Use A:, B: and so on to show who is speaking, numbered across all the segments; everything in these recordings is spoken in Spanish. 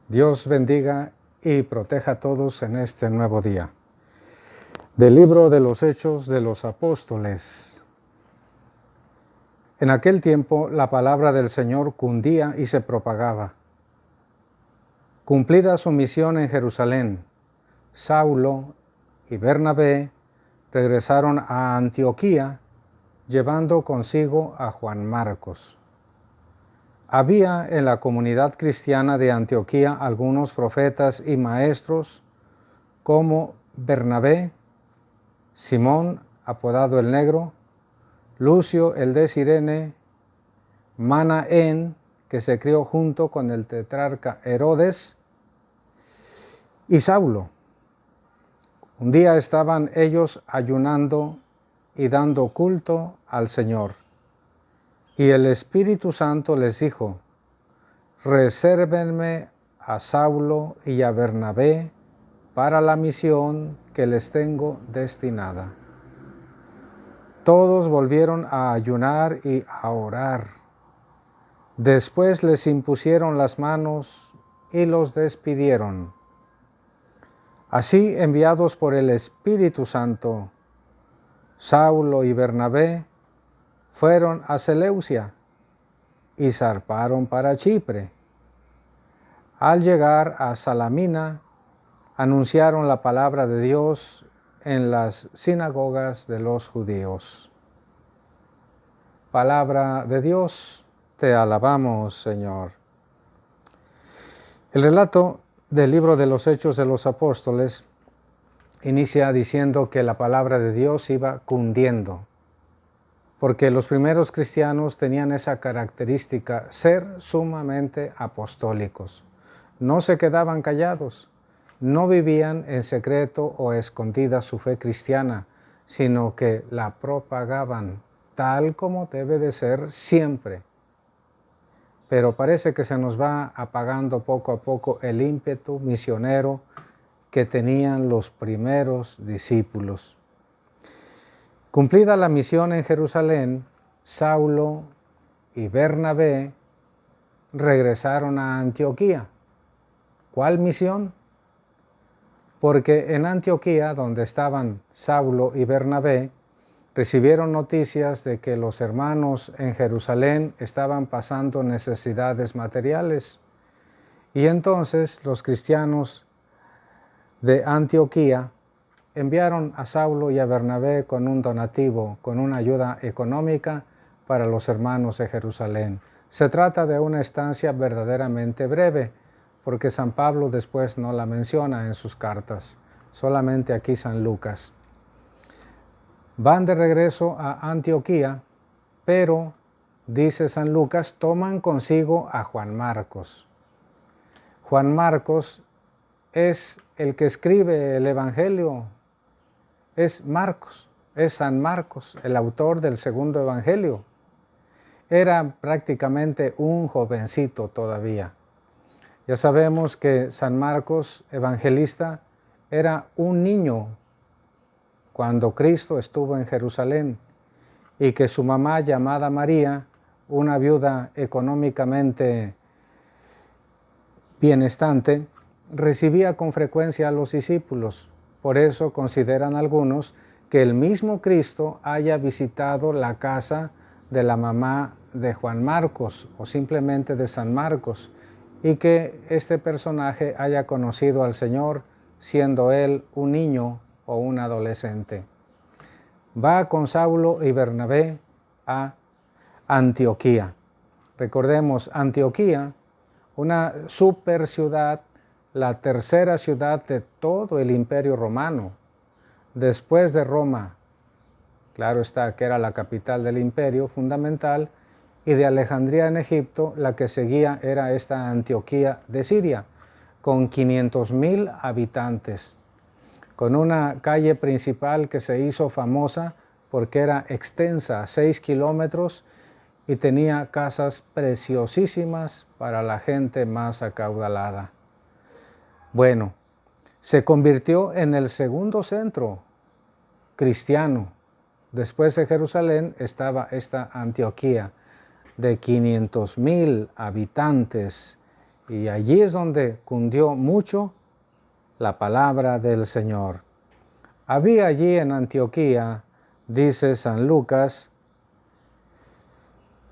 A: Dios bendiga y proteja a todos en este nuevo día. Del libro de los Hechos de los Apóstoles. En aquel tiempo la palabra del Señor cundía y se propagaba. Cumplida su misión en Jerusalén, Saulo y Bernabé regresaron a Antioquía, llevando consigo a Juan Marcos. Había en la comunidad cristiana de Antioquía algunos profetas y maestros como Bernabé, Simón, apodado el Negro, Lucio el de Cirene, Manaén, que se crió junto con el tetrarca Herodes, y Saulo. Un día estaban ellos ayunando y dando culto al Señor. Y el Espíritu Santo les dijo: resérvenme a Saulo y a Bernabé para la misión que les tengo destinada. Todos volvieron a ayunar y a orar. Después les impusieron las manos y los despidieron. Así, enviados por el Espíritu Santo, Saulo y Bernabé fueron a Seleucia y zarparon para Chipre. Al llegar a Salamina, anunciaron la palabra de Dios en las sinagogas de los judíos. Palabra de Dios, te alabamos, Señor. El relato del libro de los Hechos de los Apóstoles inicia diciendo que la palabra de Dios iba cundiendo, porque los primeros cristianos tenían esa característica, ser sumamente apostólicos. No se quedaban callados, no vivían en secreto o escondida su fe cristiana, sino que la propagaban tal como debe de ser siempre. Pero parece que se nos va apagando poco a poco el ímpetu misionero que tenían los primeros discípulos. Cumplida la misión en Jerusalén, Saulo y Bernabé regresaron a Antioquía. ¿Cuál misión? Porque en Antioquía, donde estaban Saulo y Bernabé, recibieron noticias de que los hermanos en Jerusalén estaban pasando necesidades materiales. Y entonces los cristianos de Antioquía enviaron a Saulo y a Bernabé con un donativo, con una ayuda económica para los hermanos de Jerusalén. Se trata de una estancia verdaderamente breve, porque San Pablo después no la menciona en sus cartas, solamente aquí San Lucas. Van de regreso a Antioquía, pero, dice San Lucas, toman consigo a Juan Marcos. Juan Marcos es el que escribe el Evangelio, es Marcos, es San Marcos, el autor del segundo Evangelio. Era prácticamente un jovencito todavía. Ya sabemos que San Marcos, evangelista, era un niño cuando Cristo estuvo en Jerusalén y que su mamá, llamada María, una viuda económicamente bienestante, recibía con frecuencia a los discípulos. Por eso consideran algunos que el mismo Cristo haya visitado la casa de la mamá de Juan Marcos o simplemente de San Marcos, y que este personaje haya conocido al Señor siendo él un niño o un adolescente. Va con Saulo y Bernabé a Antioquía. Recordemos, Antioquía, una super ciudad, la tercera ciudad de todo el Imperio Romano. Después de Roma, claro está que era la capital del imperio fundamental, y de Alejandría en Egipto, la que seguía era esta Antioquía de Siria, con 500,000 habitantes, con una calle principal que se hizo famosa porque era extensa, 6 kilómetros, y tenía casas preciosísimas para la gente más acaudalada. Bueno, se convirtió en el segundo centro cristiano. Después de Jerusalén estaba esta Antioquía de 500,000 habitantes Y allí es donde cundió mucho la palabra del Señor. Había allí en Antioquía, dice San Lucas,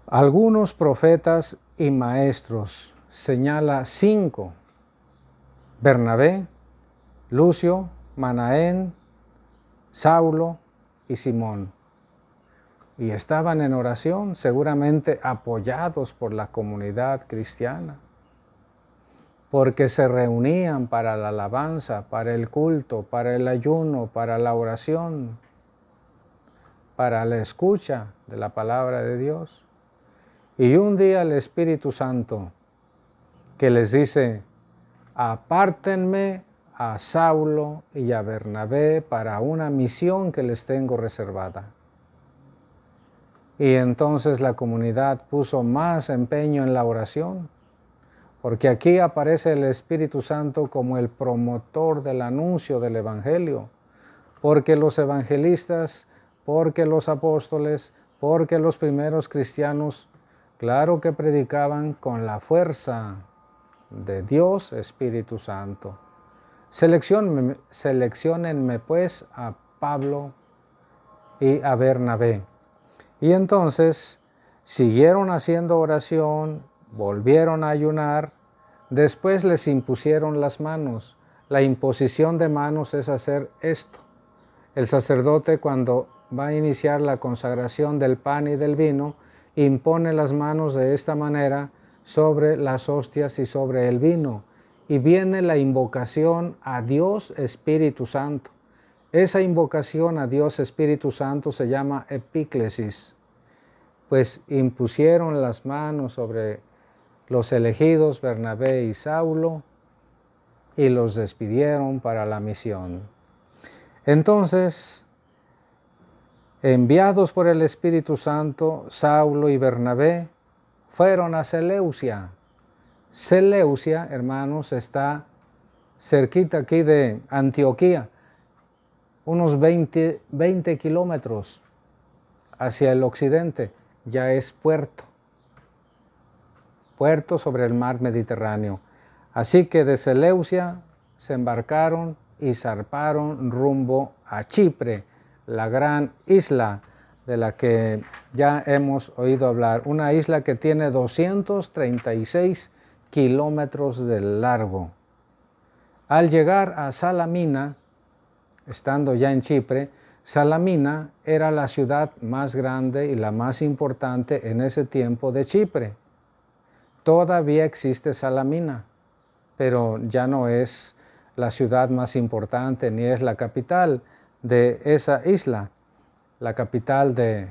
A: algunos profetas y maestros, señala 5, Bernabé, Lucio, Manaén, Saulo y Simón. Y estaban en oración, seguramente apoyados por la comunidad cristiana, porque se reunían para la alabanza, para el culto, para el ayuno, para la oración, para la escucha de la palabra de Dios. Y un día el Espíritu Santo que les dice, apártenme a Saulo y a Bernabé para una misión que les tengo reservada. Y entonces la comunidad puso más empeño en la oración, porque aquí aparece el Espíritu Santo como el promotor del anuncio del Evangelio, porque los evangelistas, porque los apóstoles, porque los primeros cristianos, claro que predicaban con la fuerza de Dios Espíritu Santo. Selecciónenme pues a Pablo y a Bernabé. Y entonces siguieron haciendo oración, volvieron a ayunar, después les impusieron las manos. La imposición de manos es hacer esto. El sacerdote, cuando va a iniciar la consagración del pan y del vino, impone las manos de esta manera sobre las hostias y sobre el vino. Y viene la invocación a Dios Espíritu Santo. Esa invocación a Dios Espíritu Santo se llama epíclesis, pues impusieron las manos sobre los elegidos Bernabé y Saulo y los despidieron para la misión. Entonces, enviados por el Espíritu Santo, Saulo y Bernabé fueron a Seleucia. Seleucia, hermanos, está cerquita aquí de Antioquía, unos 20 kilómetros hacia el occidente, ya es puerto sobre el mar Mediterráneo. Así que de Seleucia se embarcaron y zarparon rumbo a Chipre, la gran isla de la que ya hemos oído hablar, una isla que tiene 236 kilómetros de largo. Al llegar a Salamina, estando ya en Chipre, Salamina era la ciudad más grande y la más importante en ese tiempo de Chipre. Todavía existe Salamina, pero ya no es la ciudad más importante ni es la capital de esa isla. La capital de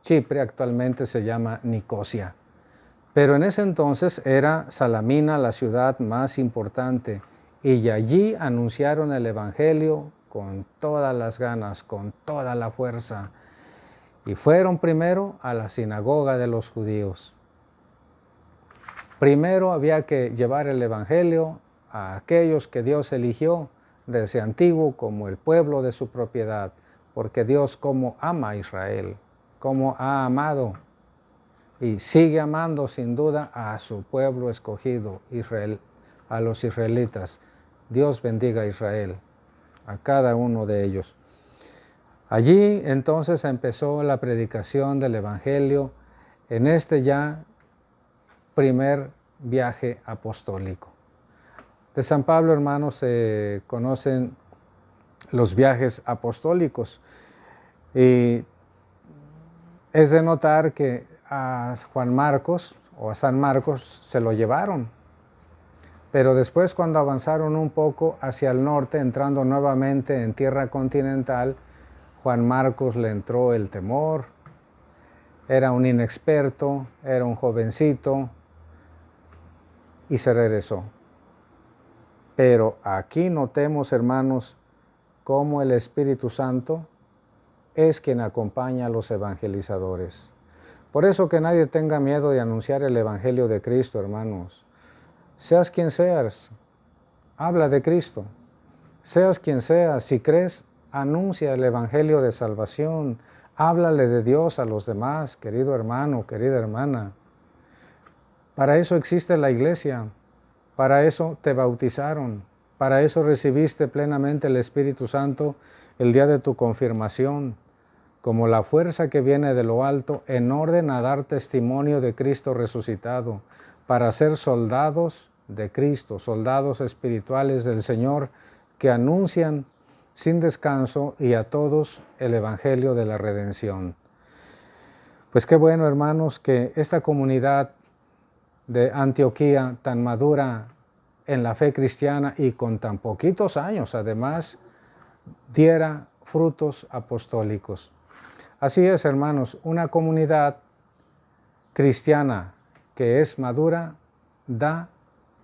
A: Chipre actualmente se llama Nicosia. Pero en ese entonces era Salamina la ciudad más importante y allí anunciaron el Evangelio con todas las ganas, con toda la fuerza. Y fueron primero a la sinagoga de los judíos. Primero había que llevar el Evangelio a aquellos que Dios eligió desde antiguo como el pueblo de su propiedad, porque Dios como ama a Israel, como ha amado y sigue amando sin duda a su pueblo escogido, Israel, a los israelitas. Dios bendiga a Israel, a cada uno de ellos. Allí entonces empezó la predicación del Evangelio en este ya primer viaje apostólico. De San Pablo, hermanos, se conocen los viajes apostólicos y es de notar que a Juan Marcos o a San Marcos se lo llevaron, pero después cuando avanzaron un poco hacia el norte, entrando nuevamente en tierra continental, Juan Marcos le entró el temor, era un inexperto, era un jovencito y se regresó. Pero aquí notemos, hermanos, cómo el Espíritu Santo es quien acompaña a los evangelizadores. Por eso que nadie tenga miedo de anunciar el Evangelio de Cristo, hermanos. Seas quien seas, habla de Cristo. Seas quien seas, si crees, anuncia el Evangelio de salvación. Háblale de Dios a los demás, querido hermano, querida hermana. Para eso existe la iglesia, Para eso te bautizaron, para eso recibiste plenamente el Espíritu Santo el día de tu confirmación, como la fuerza que viene de lo alto, en orden a dar testimonio de Cristo resucitado, para ser soldados de Cristo, soldados espirituales del Señor, que anuncian sin descanso y a todos el Evangelio de la redención. Pues qué bueno, hermanos, que esta comunidad de Antioquía, tan madura en la fe cristiana y con tan poquitos años, además, diera frutos apostólicos. Así es, hermanos, una comunidad cristiana que es madura da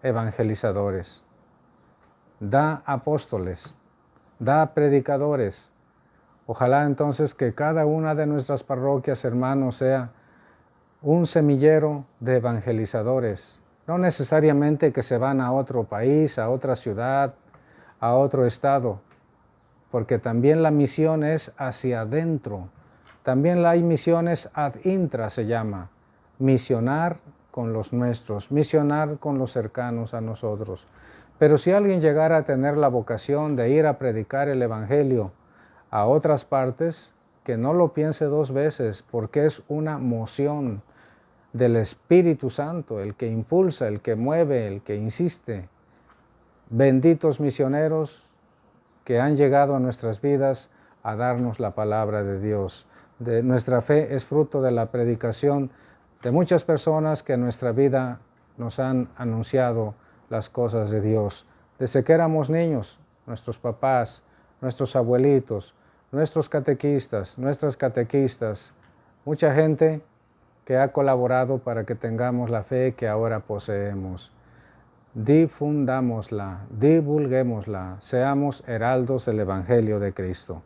A: evangelizadores, da apóstoles, da predicadores. Ojalá entonces que cada una de nuestras parroquias, hermanos, sea un semillero de evangelizadores. No necesariamente que se van a otro país, a otra ciudad, a otro estado, porque también la misión es hacia adentro. También hay misiones ad intra, se llama, misionar con los nuestros, misionar con los cercanos a nosotros. Pero si alguien llegara a tener la vocación de ir a predicar el Evangelio a otras partes, que no lo piense dos veces, porque es una moción del Espíritu Santo, el que impulsa, el que mueve, el que insiste. Benditos misioneros que han llegado a nuestras vidas a darnos la palabra de Dios. Nuestra fe es fruto de la predicación de muchas personas que en nuestra vida nos han anunciado las cosas de Dios. Desde que éramos niños, nuestros papás, nuestros abuelitos, nuestros catequistas, nuestras catequistas, mucha gente que ha colaborado para que tengamos la fe que ahora poseemos. Difundámosla, divulguémosla, seamos heraldos del Evangelio de Cristo.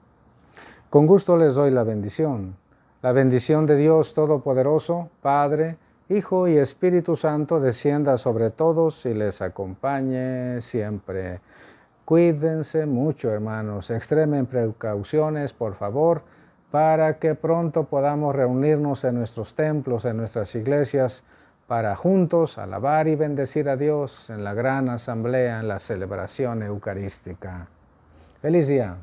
A: Con gusto les doy la bendición. La bendición de Dios Todopoderoso, Padre, Hijo y Espíritu Santo, descienda sobre todos y les acompañe siempre. Cuídense mucho, hermanos, extremen precauciones, por favor, para que pronto podamos reunirnos en nuestros templos, en nuestras iglesias, para juntos alabar y bendecir a Dios en la gran asamblea, en la celebración eucarística. ¡Feliz día!